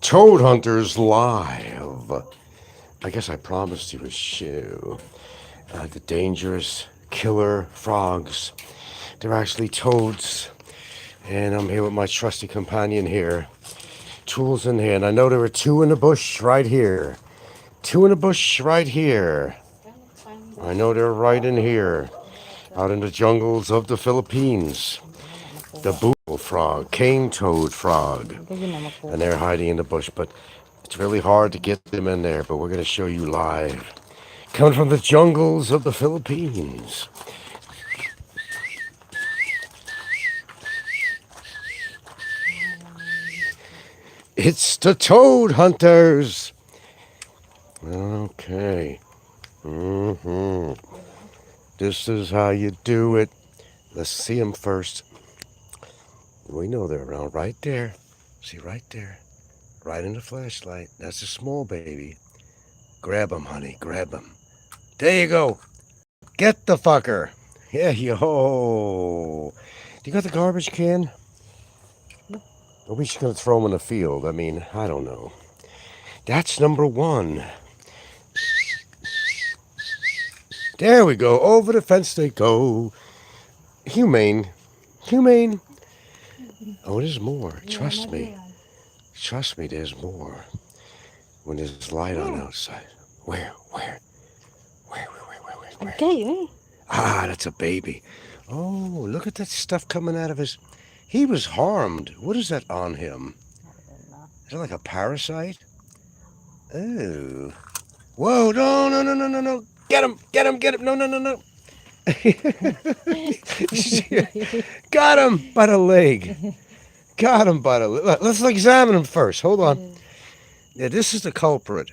Toad Hunters Live. I guess I promised you a show. The dangerous killer frogs. They're actually toads. And I'm here with my trusty companion here. Tools in hand. I know there are two in the bush right here. Two in the bush right here. I know they're right in here. Out in the jungles of the Philippines. The bullfrog, cane toad frog. And they're hiding in the bush, but it's really hard to get them in there, but we're going to show you live. Coming from the jungles of the Philippines. It's the Toad Hunters. Okay. This is how you do it. Let's see them first. We know they're around right there. See right there. Right in the flashlight. That's a small baby. Grab him, honey. Grab him. There you go. Get the fucker. Yeah, yo. Do you got the garbage can? Or we just gonna throw him in the field? I mean, I don't know. That's number one. There we go. Over the fence they go. Humane. Humane. Oh, there's more. Trust me. Trust me, there's more. When there's light on outside. Where? Okay. Ah, that's a baby. Oh, look at that stuff coming out of his... He was harmed. What is that on him? Is it like a parasite? Oh. Whoa, no. Get him. No. Got him by the leg. Let's examine him first. Hold on. Yeah, this is the culprit.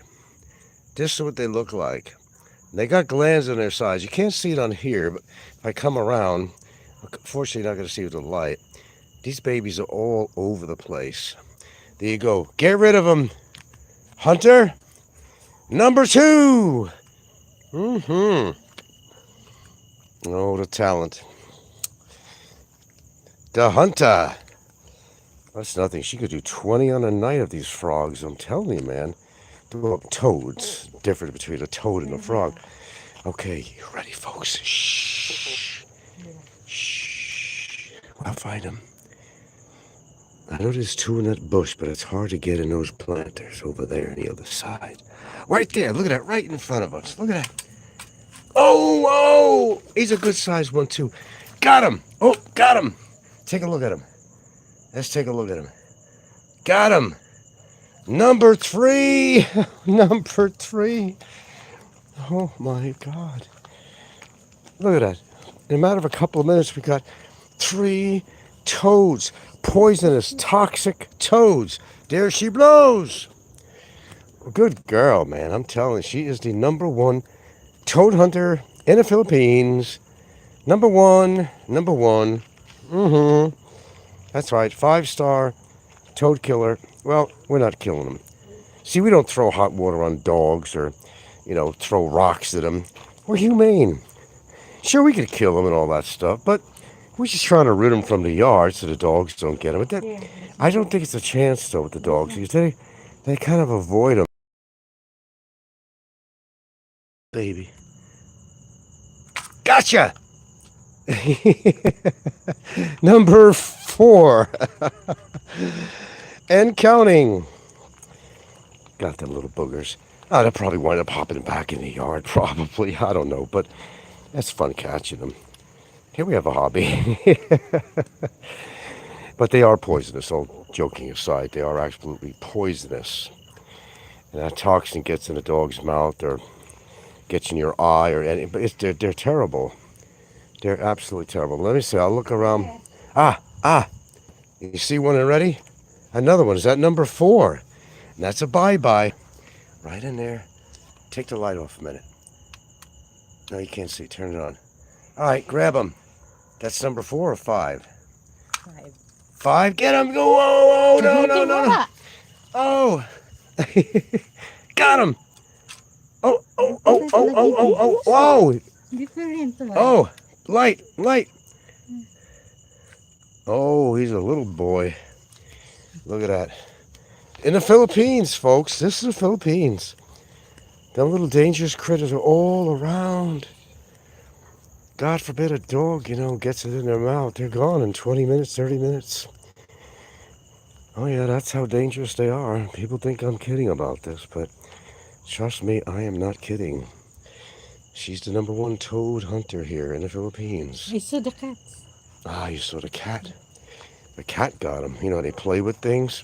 This is what they look like. They got glands on their sides. You can't see it on here, but if I come around, unfortunately, you're not going to see with the light. These babies are all over the place. There you go. Get rid of them. Hunter, number two. Oh, the talent. The hunter. That's nothing. She could do 20 on a night of these frogs. I'm telling you, man. Well, toads. Difference between a toad and a frog. Okay, you ready, folks? Shh. I'll find them. I know there's two in that bush, but it's hard to get in those planters over there on the other side. Right there. Look at that. Right in front of us. Look at that. Oh! He's a good sized one, too. Got him. Oh, got him. Take a look at him. Let's take a look at him. Got him. Number three. Number three. Oh, my God. Look at that. In a matter of a couple of minutes, we got 3 toads. Poisonous, toxic toads. There she blows. Good girl, man. I'm telling you, she is the number one toad hunter in the Philippines. Number one. That's right. 5-star toad killer. Well, we're not killing them. See, we don't throw hot water on dogs or, throw rocks at them. We're humane. Sure, we could kill them and all that stuff, but we're just trying to rid them from the yard so the dogs don't get them. But I don't think it's a chance, though, with the dogs, because they kind of avoid them. Baby. Gotcha! Number 4. And counting. Got them little boogers. Oh, they'll probably wind up hopping back in the yard, probably. I don't know, but that's fun catching them. Here we have a hobby. But they are poisonous, all joking aside. They are absolutely poisonous. And that toxin gets in the dog's mouth or gets in your eye or anything. But they're terrible. They're absolutely terrible. Let me see. I'll look around. Ah. You see one already? Another one. Is that number 4? And that's a bye-bye. Right in there. Take the light off a minute. No, you can't see. Turn it on. All right, grab them. That's number 4 or 5? 5. Get him. Go. Whoa. No. Oh. Got him. Oh. Whoa. Oh, light. Oh, he's a little boy. Look at that. In the Philippines, folks. This is the Philippines. Them little dangerous critters are all around. God forbid a dog, gets it in their mouth. They're gone in 20 minutes, 30 minutes. Oh, yeah, that's how dangerous they are. People think I'm kidding about this, but trust me, I am not kidding. She's the number one toad hunter here in the Philippines. I saw the cats. Ah, you saw the cat. The cat got him. They play with things.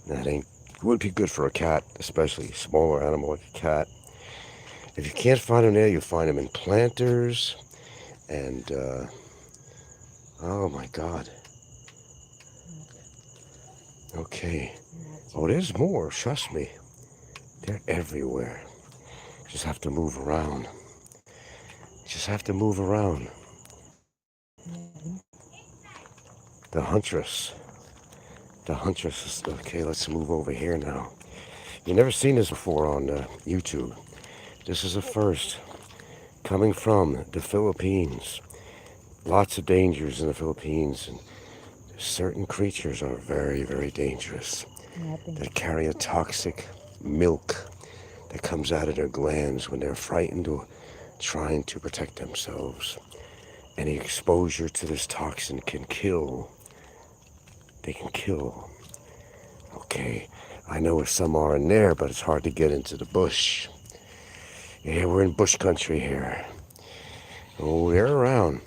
That ain't would be good for a cat, especially a smaller animal like a cat. If you can't find them there, you'll find them in planters. And, oh my God. Okay. Oh, there's more. Trust me. They're everywhere. Just have to move around. Just have to move around. The huntress. The huntress is... Okay, let's move over here now. You've never seen this before on YouTube. This is a first. Coming from the Philippines. Lots of dangers in the Philippines. And certain creatures are very, very dangerous. They carry a toxic milk that comes out of their glands when they're frightened or trying to protect themselves. Any exposure to this toxin can kill. They can kill. Okay, I know where some are in there, but it's hard to get into the bush. Yeah, we're in bush country here. Oh, they're around.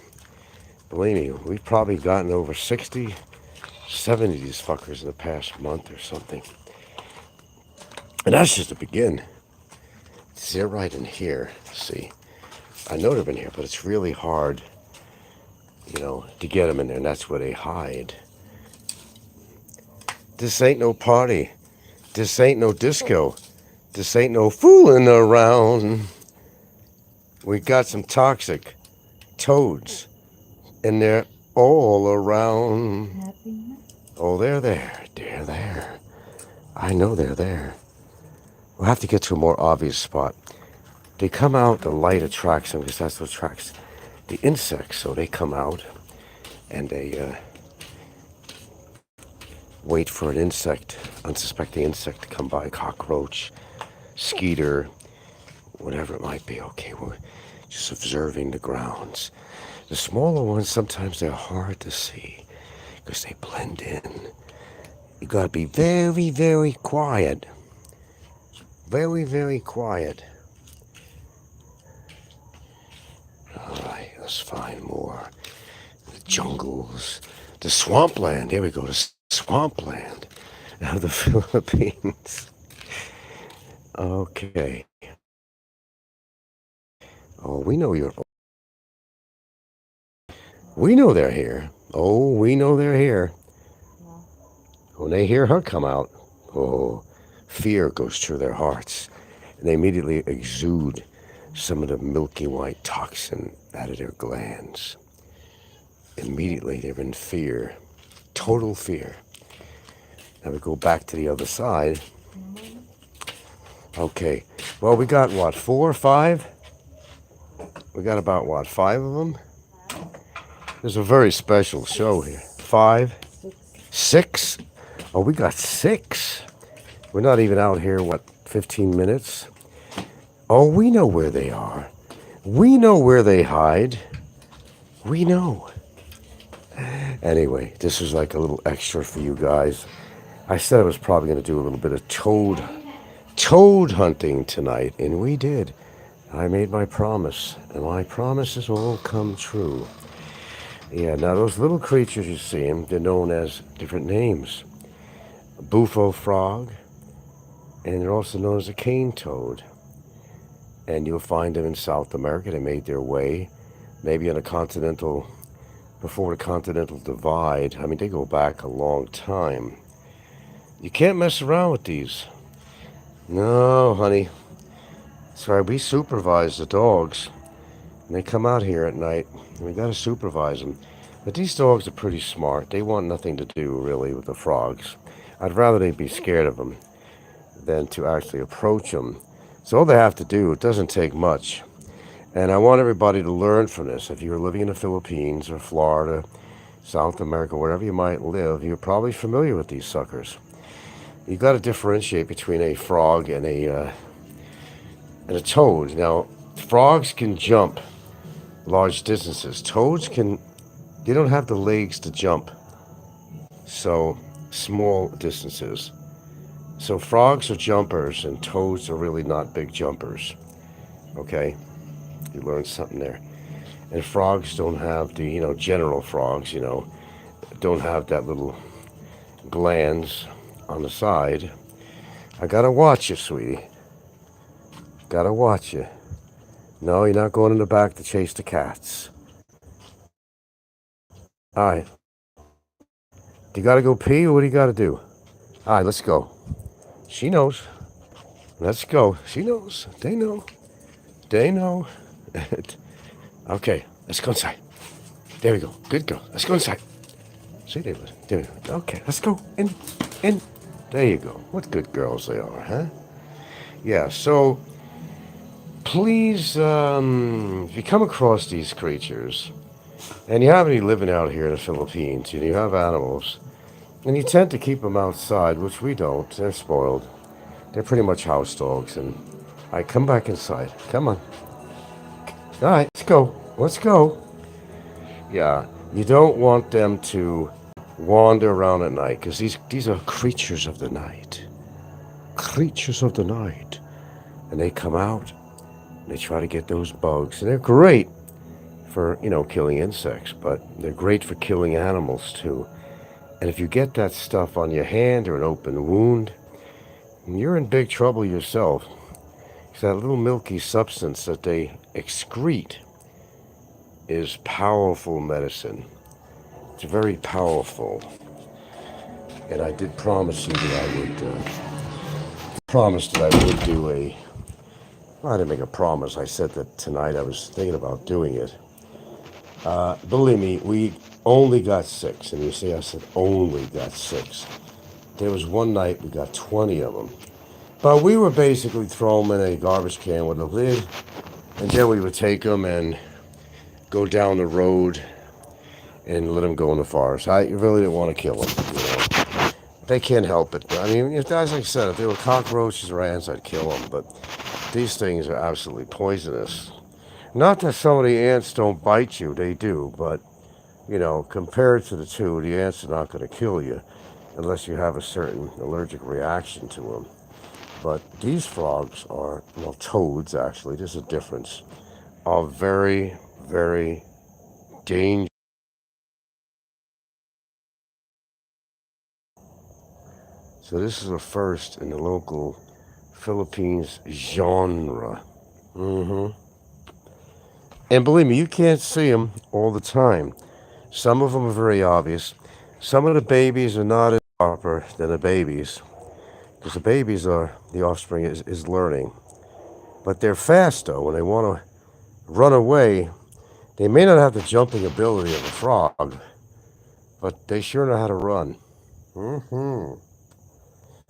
Believe me, we've probably gotten over 60, 70 of these fuckers in the past month or something. And that's just the begin. See, they're right in here. See, I know they've been here, but it's really hard, to get them in there, and that's where they hide. This ain't no party. This ain't no disco. This ain't no fooling around. We got some toxic toads, and they're all around. Oh, they're there. They're there. I know they're there. We'll have to get to a more obvious spot. They come out, the light attracts them because that's what attracts the insects. So they come out and they wait for an insect, unsuspecting insect to come by, cockroach, skeeter, whatever it might be. Okay, we're just observing the grounds. The smaller ones, sometimes they're hard to see because they blend in. You gotta be very, very quiet. Very, very quiet. Alright, let's find more. The jungles. The swampland. There we go, the swampland of the Philippines. Okay. Oh, we know you're... We know they're here. Oh, we know they're here. When they hear her come out, oh, fear goes through their hearts. And they immediately exude some of the milky white toxin out of their glands. Immediately they're in fear. Total fear. Now we go back to the other side. Okay. Well, we got what, 4 or 5? We got about what, 5 of them? There's a very special show here. 5? 6? Oh, we got 6. We're not even out here, 15 minutes? Oh, we know where they are. We know where they hide. We know. Anyway, this was like a little extra for you guys. I said I was probably going to do a little bit of toad hunting tonight, and we did. I made my promise, and my promises all come true. Yeah, now those little creatures you see them, they're known as different names. A bufo frog, and they're also known as a cane toad. And you'll find them in South America. They made their way, maybe on before the continental divide. I mean, they go back a long time. You can't mess around with these. No, honey. That's right, we supervise the dogs. And they come out here at night, and we gotta supervise them. But these dogs are pretty smart. They want nothing to do, really, with the frogs. I'd rather they be scared of them than to actually approach them. So all they have to do, it doesn't take much. And I want everybody to learn from this. If you're living in the Philippines or Florida, South America, wherever you might live, you're probably familiar with these suckers. You got to differentiate between a frog and a toad. Now, frogs can jump large distances. Toads can. They don't have the legs to jump so small distances. So frogs are jumpers, and toads are really not big jumpers. Okay, you learned something there. And frogs don't have the, general frogs, don't have that little glands on the side. I gotta watch you, sweetie. Gotta watch you. No, you're not going in the back to chase the cats. All right. Do you gotta go pee, or what do you gotta do? All right, let's go. She knows. Let's go. She knows. They know. They know. Okay, let's go inside. There we go. Good girl. Let's go inside. See, there we go. Okay, let's go. In. There you go. What good girls they are, huh? Yeah, so please, if you come across these creatures, and you happen to be living out here in the Philippines, and you have animals, and you tend to keep them outside, which we don't. They're spoiled. They're pretty much house dogs. And all right, come back inside. Come on. All right, let's go. Let's go. Yeah, you don't want them to wander around at night, because these are creatures of the night. Creatures of the night. And they come out, and they try to get those bugs. And they're great for, killing insects, but they're great for killing animals too. And if you get that stuff on your hand or an open wound, you're in big trouble yourself. Because that little milky substance that they excrete is powerful medicine. It's very powerful. And I did promise you that I would do a... Well, I didn't make a promise. I said that tonight I was thinking about doing it. Believe me, we only got 6. And you see, I said only got 6. There was one night we got 20 of them. But we would basically throw them in a garbage can with a lid. And then we would take them and go down the road and let them go in the forest. I really didn't want to kill them. They can't help it. I mean, as I said, if they were cockroaches or ants, I'd kill them. But these things are absolutely poisonous. Not that some of the ants don't bite you, they do, but, compared to the two, the ants are not going to kill you unless you have a certain allergic reaction to them. But these frogs are, toads actually, there's a difference, are very, very dangerous. So this is a first in the local Philippines genre. And believe me, you can't see them all the time. Some of them are very obvious. Some of the babies are not as sharper than the babies, because the babies are, the offspring is learning. But they're fast, though. When they want to run away, they may not have the jumping ability of a frog, but they sure know how to run.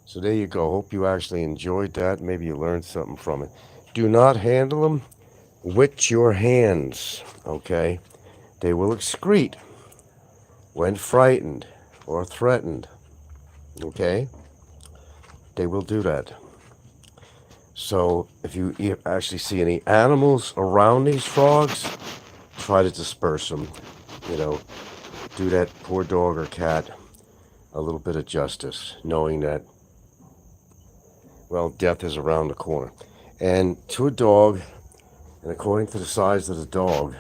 So there you go. Hope you actually enjoyed that. Maybe you learned something from it. Do not handle them with your hands, okay? They will excrete when frightened or threatened, okay? They will do that. So if you actually see any animals around these frogs, try to disperse them. Do that poor dog or cat a little bit of justice, knowing that, well, death is around the corner. And to a dog, and according to the size of the dog,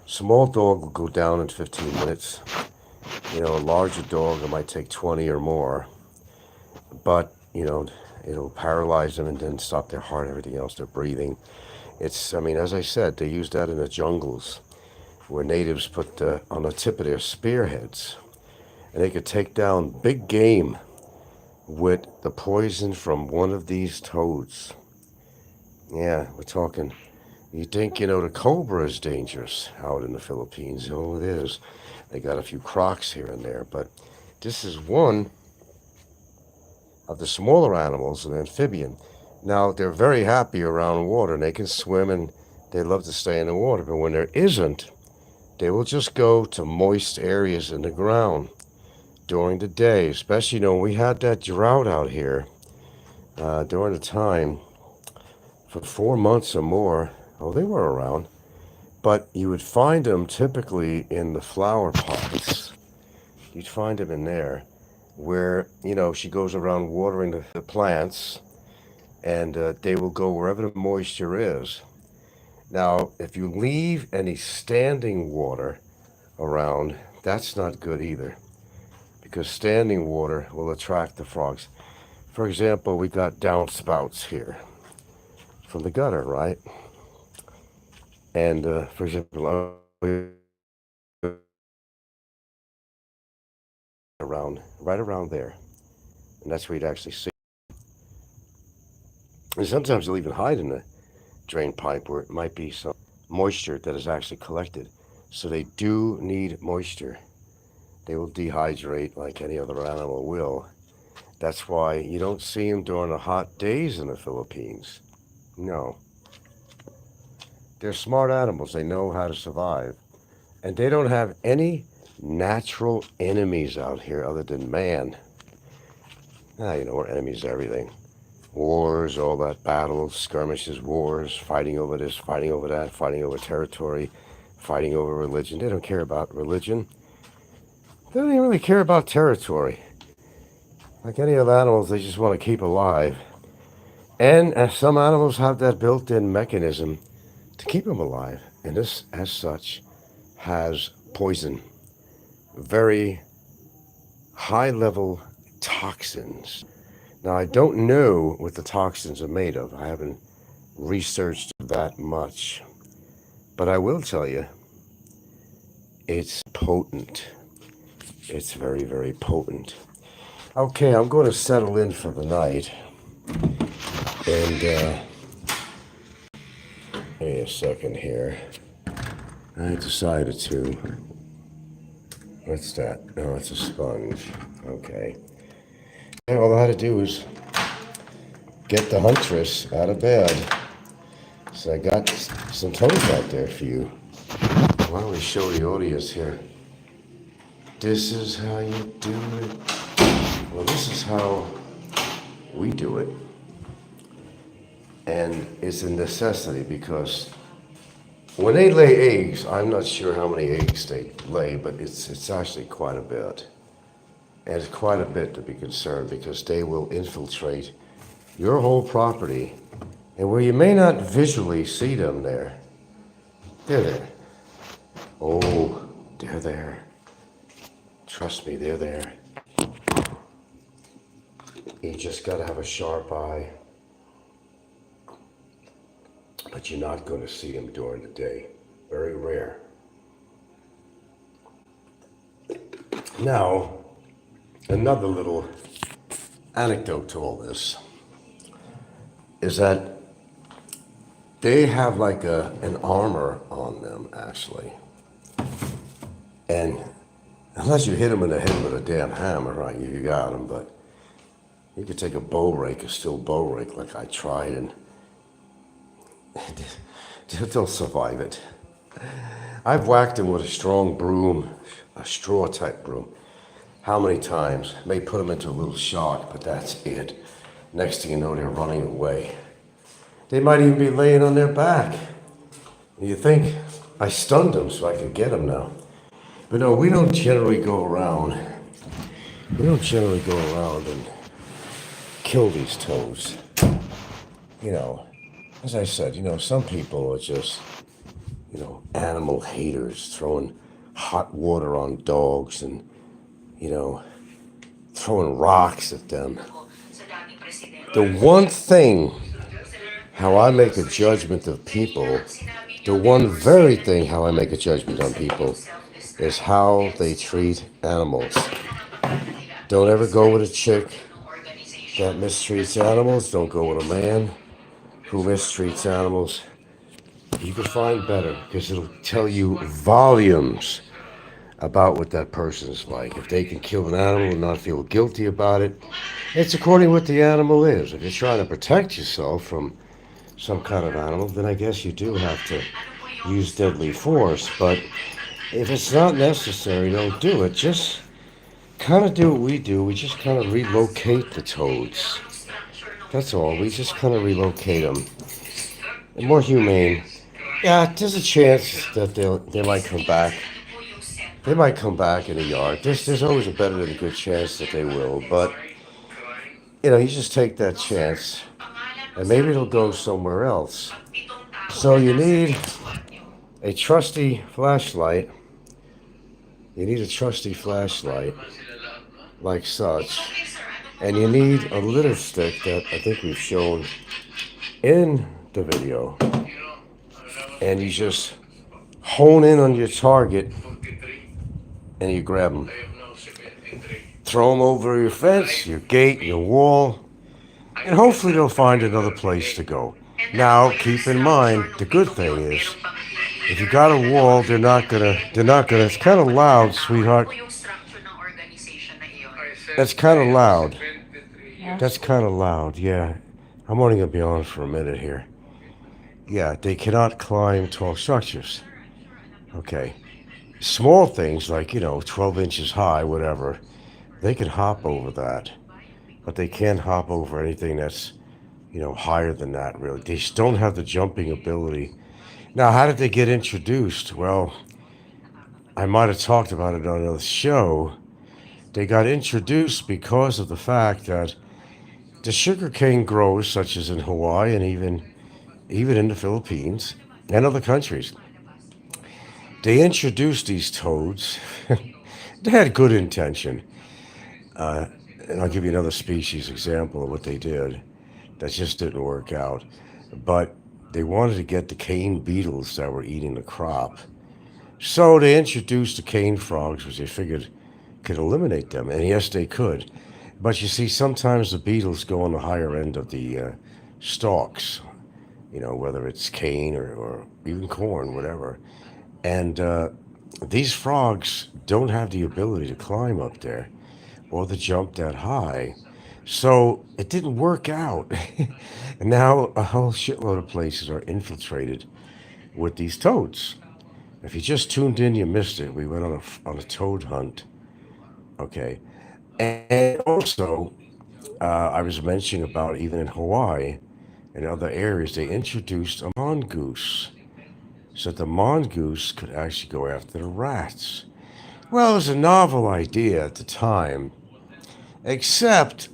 small dog will go down in 15 minutes. A larger dog, it might take 20 or more. But, it'll paralyze them and then stop their heart, everything else, their breathing. As I said, they use that in the jungles where natives put on the tip of their spearheads. And they could take down big game with the poison from one of these toads. Yeah, we're talking... You think, the cobra is dangerous out in the Philippines. Oh, it is. They got a few crocs here and there. But this is one of the smaller animals, an amphibian. Now, they're very happy around water, and they can swim, and they love to stay in the water. But when there isn't, they will just go to moist areas in the ground during the day, especially, when we had that drought out here during the time for 4 months or more. Oh, they were around. But you would find them typically in the flower pots. You'd find them in there where, she goes around watering the plants, and they will go wherever the moisture is. Now, if you leave any standing water around, that's not good either, because standing water will attract the frogs. For example, we got downspouts here from the gutter, right? And for example, right around there, and that's where you'd actually see. And sometimes they'll even hide in the drain pipe where it might be some moisture that is actually collected. So they do need moisture. They will dehydrate like any other animal will. That's why you don't see them during the hot days in the Philippines. No. They're smart animals. They know how to survive. And they don't have any natural enemies out here other than man. We're enemies to everything. Wars, all that, battles, skirmishes, wars, fighting over this, fighting over that, fighting over territory, fighting over religion. They don't care about religion. They don't even really care about territory. Like any other animals, they just want to keep alive. And some animals have that built-in mechanism to keep them alive. And this, as such, has poison. Very high-level toxins. Now, I don't know what the toxins are made of. I haven't researched that much. But I will tell you, it's potent. It's very, very potent. Okay, I'm going to settle in for the night. And, wait a second here. I decided to. What's that? Oh, it's a sponge. Okay. And all I had to do was get the huntress out of bed. So I got some toast out there for you. Why don't we show the audience here? This is how you do it. Well, this is how we do it. And it's a necessity because when they lay eggs, I'm not sure how many eggs they lay, but it's actually quite a bit. And it's quite a bit to be concerned because they will infiltrate your whole property. And where you may not visually see them there, they're there. Oh, they're there. Trust me, they're there. You just gotta have a sharp eye. But you're not gonna see them during the day. Very rare. Now, another little anecdote to all this is that they have like an armor on them, actually. And unless you hit them in the head with a damn hammer, right, you got them. But you could take a bow rake, a steel bow rake, like I tried, and they'll survive it. I've whacked them with a strong broom, a straw type broom. How many times? May put them into a little shock, but that's it. Next thing you know, they're running away. They might even be laying on their back. You think I stunned them so I could get them now. But no, we don't generally go around and kill these toads. As I said, some people are just, animal haters, throwing hot water on dogs and, throwing rocks at them. The one thing, how I make a judgment of people, the one very thing how I make a judgment on people is how they treat animals. Don't ever go with a chick that mistreats animals. Don't go with a man who mistreats animals. You can find better because it'll tell you volumes about what that person's like. If they can kill an animal and not feel guilty about it, it's according to what the animal is. If you're trying to protect yourself from some kind of animal, then I guess you do have to use deadly force. But if it's not necessary, don't do it. Just kind of do what we do. We just kind of relocate the toads. That's all. We just kind of relocate them. They're more humane. Yeah, there's a chance that they might come back. They might come back in the yard. There's always a better than a good chance that they will. But you just take that chance, and maybe it'll go somewhere else. So you need a trusty flashlight. You need a trusty flashlight like such, and you need a litter stick that I think we've shown in the video, and you just hone in on your target and you grab them. Throw them over your fence, your gate, your wall, and hopefully they'll find another place to go. Now, keep in mind, the good thing is, if you got a wall, they're not gonna, it's kind of loud, sweetheart. That's kind of loud. Yeah. That's kind of loud, yeah. I'm only gonna be on for a minute here. Yeah, they cannot climb tall structures. Okay. Small things like, 12 inches high, whatever, they can hop over that. But they can't hop over anything that's, higher than that, really. They just don't have the jumping ability. Now, how did they get introduced? Well, I might have talked about it on another show. They got introduced because of the fact that the sugarcane growers, such as in Hawaii and even in the Philippines and other countries, they introduced these toads. They had good intention. Uh, and I'll give you another species example of what they did. That just didn't work out. But they wanted to get the cane beetles that were eating the crop. So they introduced the cane frogs, which they figured could eliminate them. And yes, they could. But you see, sometimes the beetles go on the higher end of the stalks, whether it's cane or even corn, whatever. And these frogs don't have the ability to climb up there or to jump that high. So it didn't work out. And now a whole shitload of places are infiltrated with these toads. If you just tuned in, you missed it. We went on a toad hunt. Okay. And also, I was mentioning about even in Hawaii and other areas, they introduced a mongoose so that the mongoose could actually go after the rats. Well, it was a novel idea at the time, except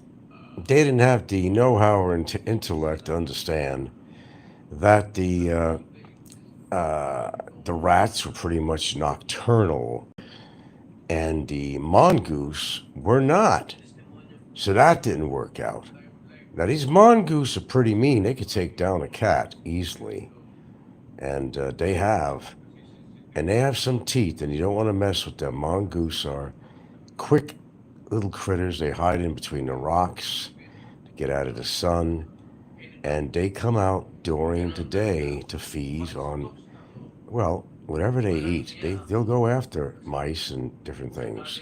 they didn't have the know-how or intellect to understand that the rats were pretty much nocturnal and the mongoose were not. So that didn't work out. Now these mongoose are pretty mean. They could take down a cat easily, and they have some teeth, and you don't want to mess with them. Mongoose are quick little critters. They hide in between the rocks to get out of the sun, and they come out during the day to feed on, well, whatever they eat. They'll go after mice and different things.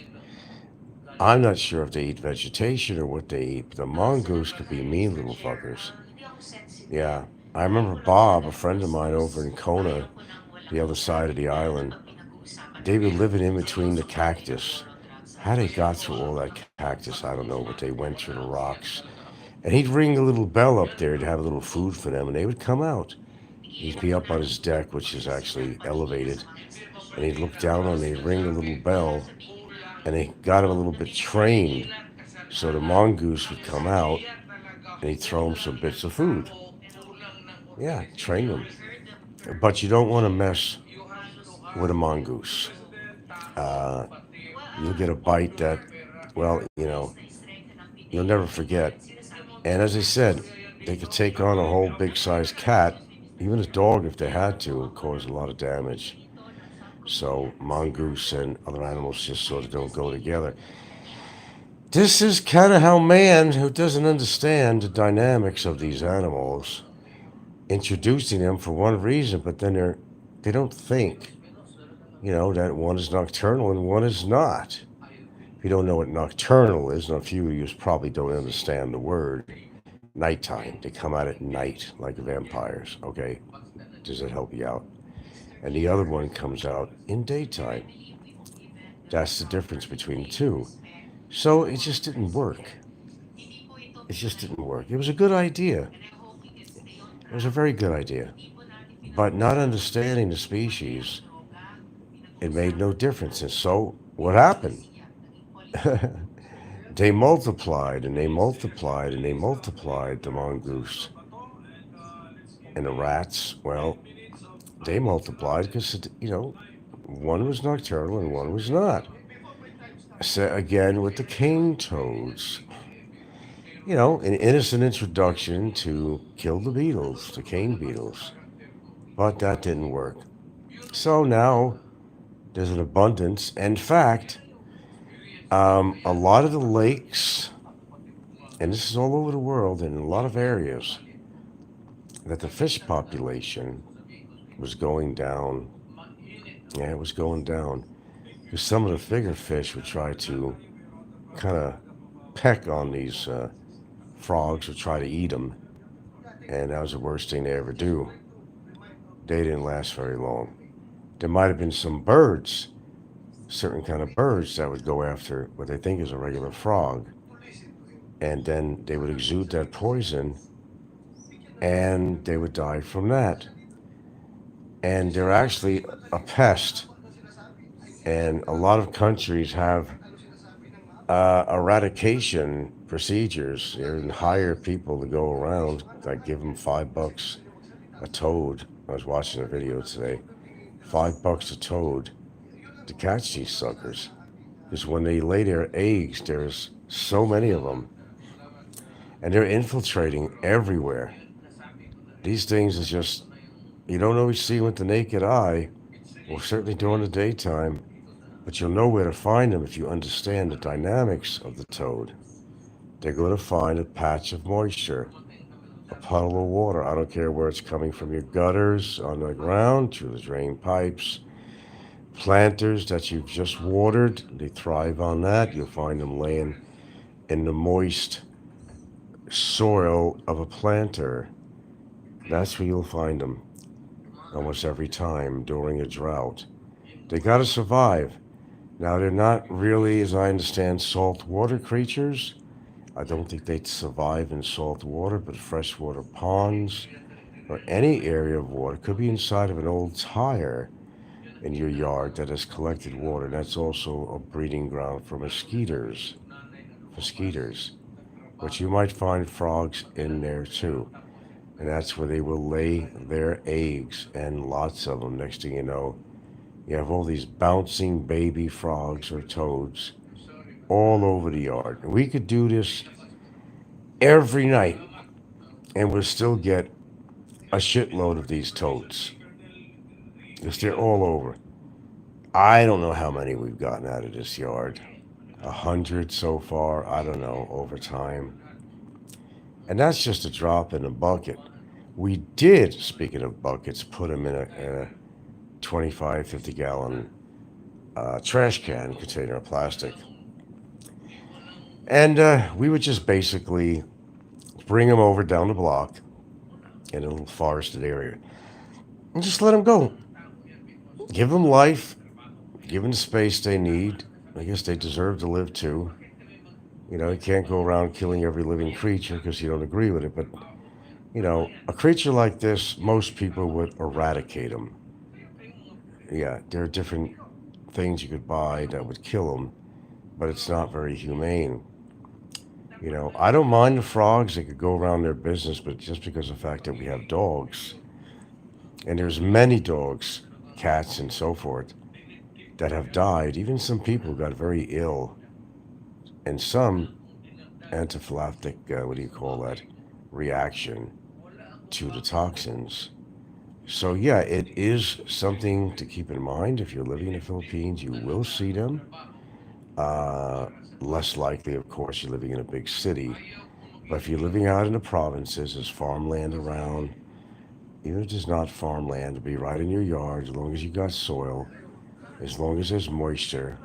I'm not sure if they eat vegetation or what they eat, but the mongoose could be mean little fuckers. Yeah. I remember Bob, a friend of mine over in Kona, the other side of the island, they were living in between the cactus. How they got through all that cactus, I don't know, but they went through the rocks. And he'd ring a little bell up there to have a little food for them, and they would come out. He'd be up on his deck, which is actually elevated, and he'd look down and they'd ring a little bell, and they got him a little bit trained. So the mongoose would come out, and he'd throw him some bits of food. Yeah, train them. But you don't want to mess with a mongoose. Uh, you'll get a bite that, well, you'll never forget. And as I said, they could take on a whole big sized cat, even a dog if they had to, and cause a lot of damage. So mongoose and other animals just sort of don't go together. This is kind of how man, who doesn't understand the dynamics of these animals, introducing them for one reason, but then they don't think, that one is nocturnal and one is not. If you don't know what nocturnal is, and a few of you probably don't understand the word, nighttime. They come out at night like vampires, okay? Does that help you out? And the other one comes out in daytime. That's the difference between the two. So it just didn't work. It just didn't work. It was a good idea. It was a very good idea. But not understanding the species, it made no difference. And so what happened? They multiplied and they multiplied and they multiplied, the mongoose. And the rats, well, they multiplied because, one was nocturnal and one was not. So again, with the cane toads, an innocent introduction to kill the beetles, the cane beetles. But that didn't work. So now there's an abundance. In fact, a lot of the lakes, and this is all over the world and in a lot of areas, that the fish population was going down. Yeah, it was going down. Because some of the bigger fish would try to kind of peck on these frogs, would try to eat them. And that was the worst thing they ever do. They didn't last very long. There might have been some birds, certain kind of birds, that would go after what they think is a regular frog. And then they would exude that poison and they would die from that. And they're actually a pest. And a lot of countries have eradication procedures. They even hire people to go around. I give them $5 a toad. I was watching a video today. $5 a toad to catch these suckers. Because when they lay their eggs, there's so many of them, and they're infiltrating everywhere. These things is just, you don't always see with the naked eye, or certainly during the daytime, but you'll know where to find them if you understand the dynamics of the toad. They're going to find a patch of moisture, a puddle of water. I don't care where it's coming from, your gutters, on the ground, through the drain pipes, planters that you've just watered. They thrive on that. You'll find them laying in the moist soil of a planter. That's where you'll find them almost every time during a drought. They got to survive. Now, they're not really, as I understand, saltwater creatures. I don't think they'd survive in salt water, but freshwater ponds or any area of water, could be inside of an old tire in your yard that has collected water. That's also a breeding ground for mosquitoes. For skeeters. But you might find frogs in there too. And that's where they will lay their eggs, and lots of them. Next thing you know, you have all these bouncing baby frogs or toads all over the yard. We could do this every night and we'll still get a shitload of these toads because they're all over. I don't know how many we've gotten out of this yard. 100 so far, I don't know, over time. And that's just a drop in a bucket. We did, speaking of buckets, put them in a 25, 50-gallon trash can container of plastic. And we would just basically bring them over down the block in a little forested area and just let them go. Give them life, give them the space they need. I guess they deserve to live too. You can't go around killing every living creature because you don't agree with it. But, a creature like this, most people would eradicate them. Yeah, there are different things you could buy that would kill them, but it's not very humane. I don't mind the frogs. They could go around their business, but just because of the fact that we have dogs, and there's many dogs, cats, and so forth, that have died. Even some people got very ill, and some anaphylactic, what do you call that, reaction to the toxins. So yeah, it is something to keep in mind. If you're living in the Philippines, you will see them. Uh, Less likely, of course, you're living in a big city. But if you're living out in the provinces, there's farmland around. Even if there's not farmland, to be right in your yard, as long as you got soil, as long as there's moisture,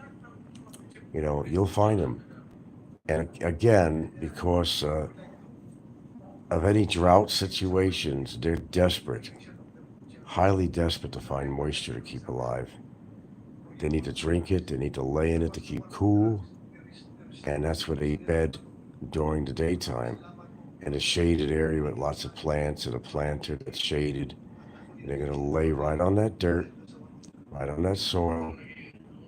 you'll find them. And again, because of any drought situations, they're desperate, highly desperate to find moisture to keep alive. They need to drink it, they need to lay in it to keep cool. and that's where they bed during the daytime, in a shaded area with lots of plants and a planter that's shaded. And they're going to lay right on that dirt, right on that soil,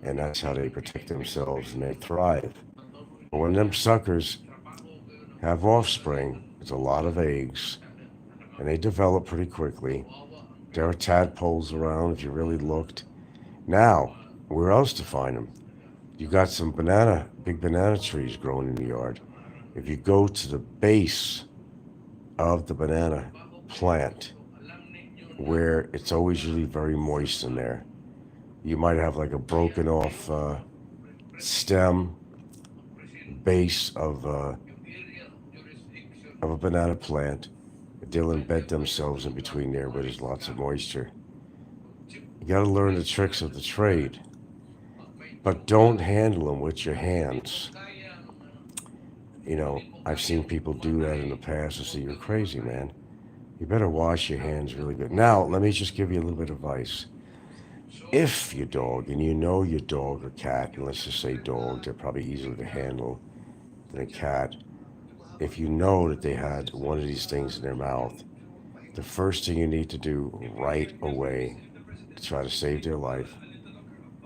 and that's how they protect themselves and they thrive. But when them suckers have offspring, there's a lot of eggs, and they develop pretty quickly. There are tadpoles around if you really looked. Now, where else to find them? You got some big banana trees growing in the yard. If you go to the base of the banana plant, where it's always usually very moist in there, you might have like a broken off stem base of a banana plant. They'll embed themselves in between there where there's lots of moisture. You got to learn the tricks of the trade, but don't handle them with your hands. I've seen people do that in the past and say, you're crazy, man. You better wash your hands really good. Now, let me just give you a little bit of advice. If your dog, and you know your dog or cat, and let's just say dog, they're probably easier to handle than a cat. If you know that they had one of these things in their mouth, the first thing you need to do right away to try to save their life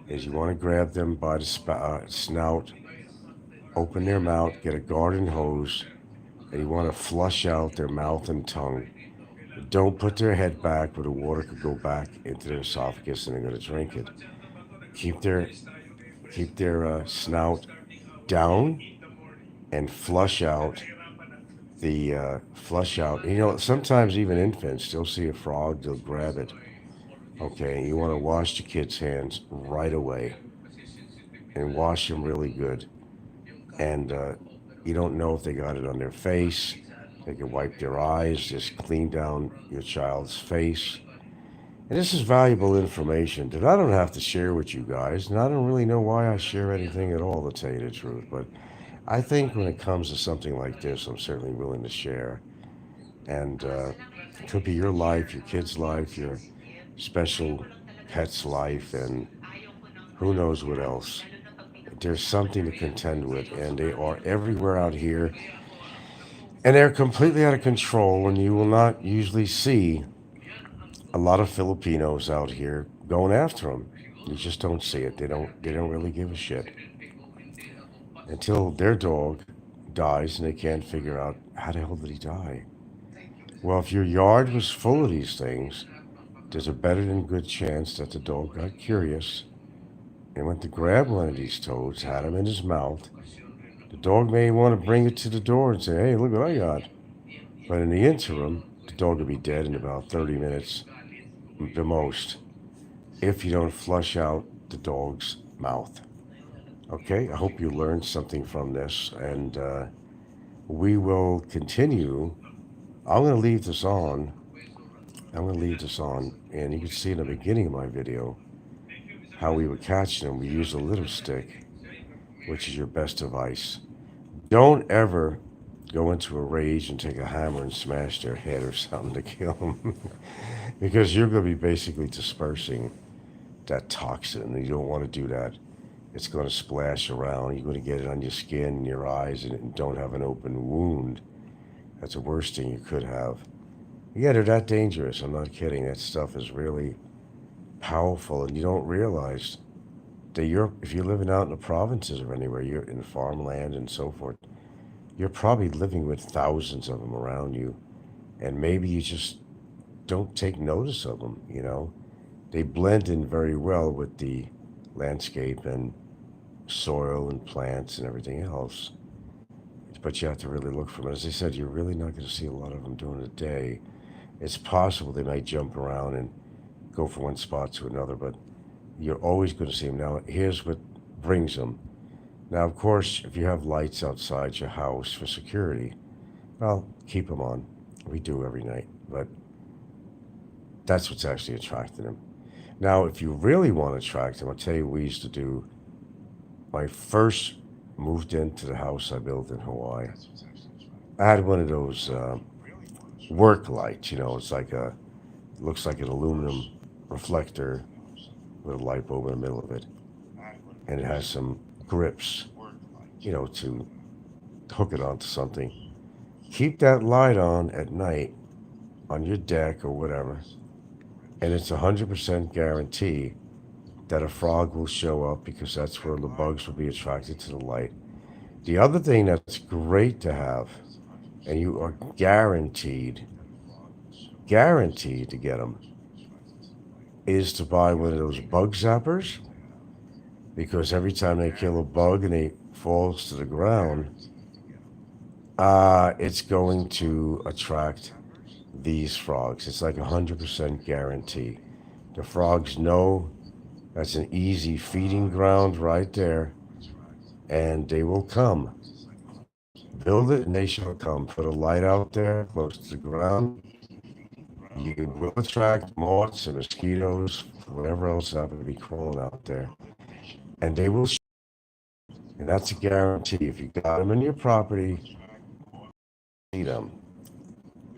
is you want to grab them by the snout, open their mouth, get a garden hose, and you want to flush out their mouth and tongue. Don't put their head back where the water could go back into their esophagus and they're going to drink it. Keep their snout down and flush out. Sometimes even infants, they'll see a frog, they'll grab it. Okay, you want to wash the kids' hands right away and wash them really good. And you don't know if they got it on their face. They can wipe their eyes, just clean down your child's face. And this is valuable information that I don't have to share with you guys. And I don't really know why I share anything at all, to tell you the truth. But I think when it comes to something like this, I'm certainly willing to share. And it could be your life, your kid's life, your special pet's life, and who knows what else. There's something to contend with, and they are everywhere out here, and they're completely out of control. And you will not usually see a lot of Filipinos out here going after them. You just don't see it. They don't really give a shit until their dog dies, and they can't figure out how the hell did he die. Well, if your yard was full of these things, there's a better than good chance that the dog got curious and went to grab one of these toads, had him in his mouth. The dog may want to bring it to the door and say, hey, look what I got. But in the interim, the dog will be dead in about 30 minutes, the most, if you don't flush out the dog's mouth. Okay, I hope you learned something from this, and we will continue. I'm going to leave this on. And you can see in the beginning of my video how we would catch them. We use a little stick, which is your best device. Don't ever go into a rage and take a hammer and smash their head or something to kill them, because you're going to be basically dispersing that toxin, and you don't want to do that. It's going to splash around. You're going to get it on your skin and your eyes, and don't have an open wound. That's the worst thing you could have. Yeah, they're that dangerous. I'm not kidding. That stuff is really powerful, and you don't realize that if you're living out in the provinces or anywhere, you're in farmland and so forth, you're probably living with thousands of them around you, and maybe you just don't take notice of them. They blend in very well with the landscape and soil and plants and everything else. But you have to really look for them. As I said, you're really not going to see a lot of them during the day. It's possible they might jump around and go from one spot to another, but you're always going to see them. Now, here's what brings them. Now, of course, if you have lights outside your house for security, well, keep them on. We do every night, but that's what's actually attracting them. Now, if you really want to attract them, I'll tell you what we used to do. When I first moved into the house I built in Hawaii, I had one of those work lights. It's looks like an aluminum reflector with a light bulb in the middle of it, and it has some grips. to hook it onto something. Keep that light on at night on your deck or whatever, and it's 100% guarantee that a frog will show up because that's where the bugs will be attracted to the light. The other thing that's great to have, and you are guaranteed to get them, is to buy one of those bug zappers because every time they kill a bug and it falls to the ground, it's going to attract these frogs. It's like 100% guarantee. The frogs know that's an easy feeding ground right there, and they will come. Build it and they shall come. Put a light out there close to the ground. You will attract moths and mosquitoes, whatever else happen to be crawling out there. And they will, and that's a guarantee. If you got them in your property, see them.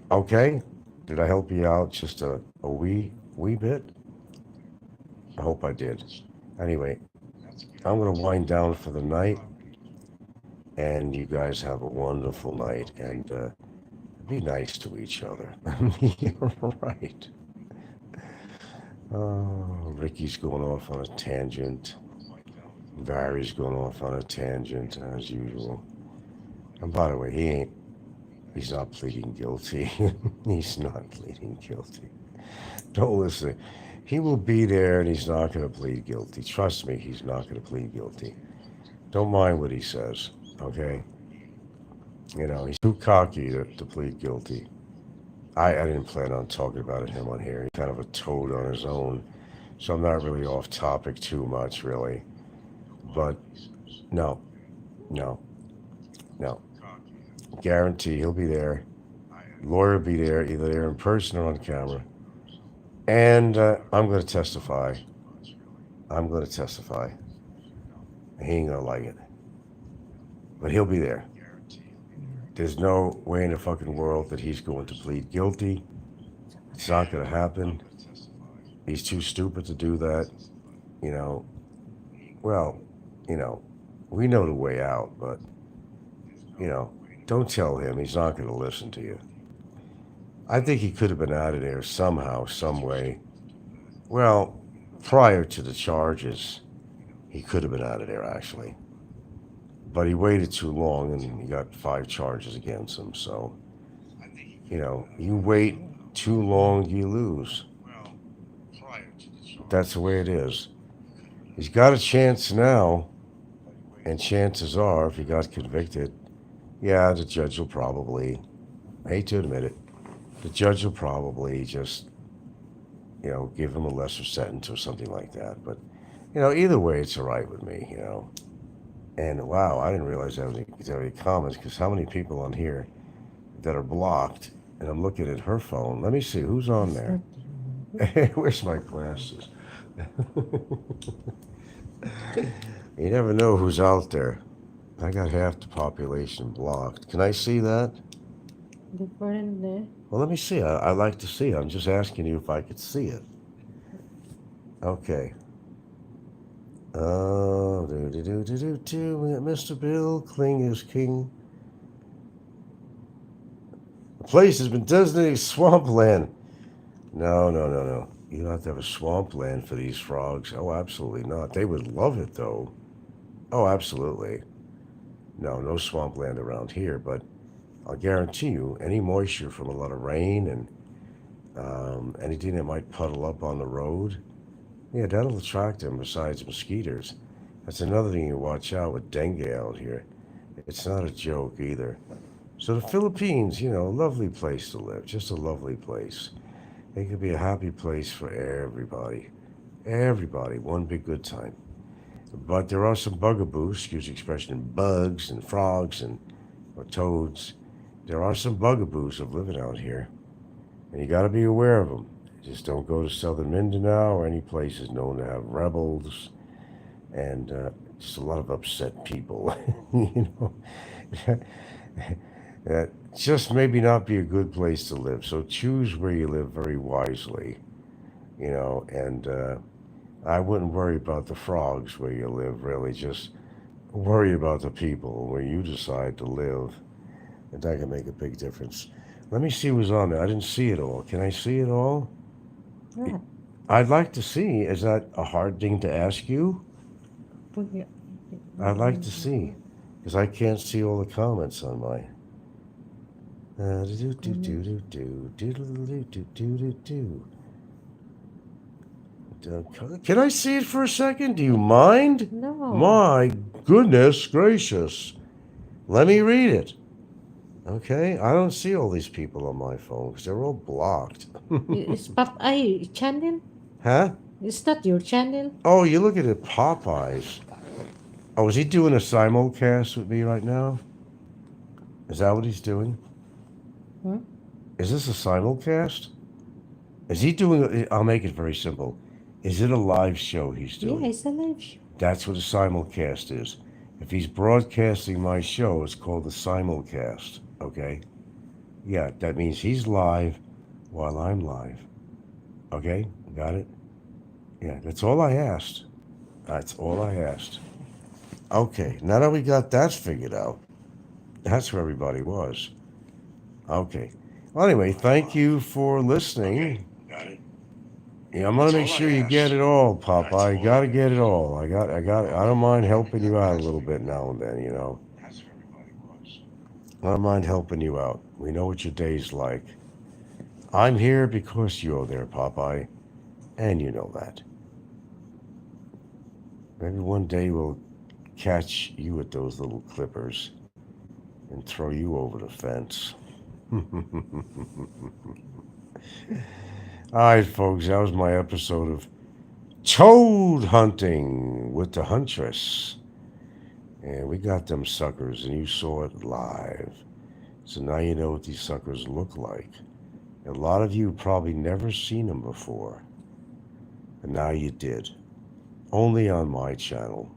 Okay? Did I help you out just a wee bit? I hope I did. Anyway, I'm going to wind down for the night, and you guys have a wonderful night, and be nice to each other. You're right. Oh, Ricky's going off on a tangent. Barry's going off on a tangent as usual. And by the way, he's not pleading guilty. He's not pleading guilty. Don't listen. He will be there and he's not going to plead guilty. Trust me, he's not going to plead guilty. Don't mind what he says, okay? He's too cocky to plead guilty. I didn't plan on talking about him on here. He's kind of a toad on his own. So I'm not really off topic too much, really. But no, no, no. Guarantee he'll be there. Lawyer will be there, either there in person or on camera. And I'm going to testify. I'm going to testify. He ain't going to like it. But he'll be there. There's no way in the fucking world that he's going to plead guilty. It's not going to happen. He's too stupid to do that. You know, well, we know the way out, but, don't tell him. He's not going to listen to you. I think he could have been out of there somehow, some way. Well, prior to the charges, he could have been out of there, actually. But he waited too long and he got 5 charges against him. So, you wait too long, you lose. That's the way it is. He's got a chance now, and chances are, if he got convicted, yeah, the judge will probably, I hate to admit it, the judge will probably just, give him a lesser sentence or something like that. But, either way, it's all right with me. And wow, I didn't realize that was any comments, because how many people on here that are blocked, and I'm looking at her phone. Let me see, who's on there? Where's my glasses? You never know who's out there. I got half the population blocked. Can I see that? Well, let me see. I like to see it. I'm just asking you if I could see it. Okay. Oh, We got Mr. Bill, Kling is king. The place has been designated swampland. No. You don't have to have a swampland for these frogs. Oh, absolutely not. They would love it, though. Oh, absolutely. No swampland around here, but I'll guarantee you any moisture from a lot of rain and anything that might puddle up on the road, yeah, that'll attract them besides mosquitoes. That's another thing you watch out with dengue out here. It's not a joke either. So the Philippines, lovely place to live, just a lovely place. It could be a happy place for everybody. Everybody, one big good time. But there are some bugaboos, excuse the expression, bugs and frogs or toads. There are some bugaboos of living out here. And you got to be aware of them. Just don't go to southern Mindanao or any places known to have rebels and just a lot of upset people. That just maybe not be a good place to live. So choose where you live very wisely, and I wouldn't worry about the frogs where you live, really. Just Worry about the people where you decide to live, and that can make a big difference. Let me see who's on there. I didn't see it all. Can I see it all? What? I'd like to see. Is that a hard thing to ask you? Pag- I'd like to see, because I can't see all the comments on my. Do do do do do do do do do do do. Can I see it for a second? Do you mind? No. My goodness gracious. Let me read it. Okay? I don't see all these people on my phone because they're all blocked. It's Popeye channel? Huh? Is that your channel? Oh, you look at it, Popeyes. Oh, is he doing a simulcast with me right now? Is that what he's doing? Huh? Is this a simulcast? Is he doing? I'll make it very simple. Is it a live show he's Yeah, doing? it's a live show. That's what a simulcast is. If he's broadcasting my show, it's called a simulcast. Okay? Yeah, that means he's live while I'm live. Okay? Got it? Yeah, that's all I asked. That's all I asked. Okay, now that we got that figured out, that's where everybody was. Okay. Well, anyway, thank you for listening. Yeah, I'm gonna make sure you get it all, Papa. You gotta get it all. I don't mind helping you out a little bit now and then, you know. I don't mind helping you out. We know what your day's like. I'm here because you're there, Popeye, and you know that. Maybe one day we'll catch you with those little clippers and throw you over the fence. All right, folks, that was my episode of Toad Hunting with the Huntress. And we got them suckers, and you saw it live. So now you know what these suckers look like. A lot of you probably never seen them before. And now you did. Only on my channel.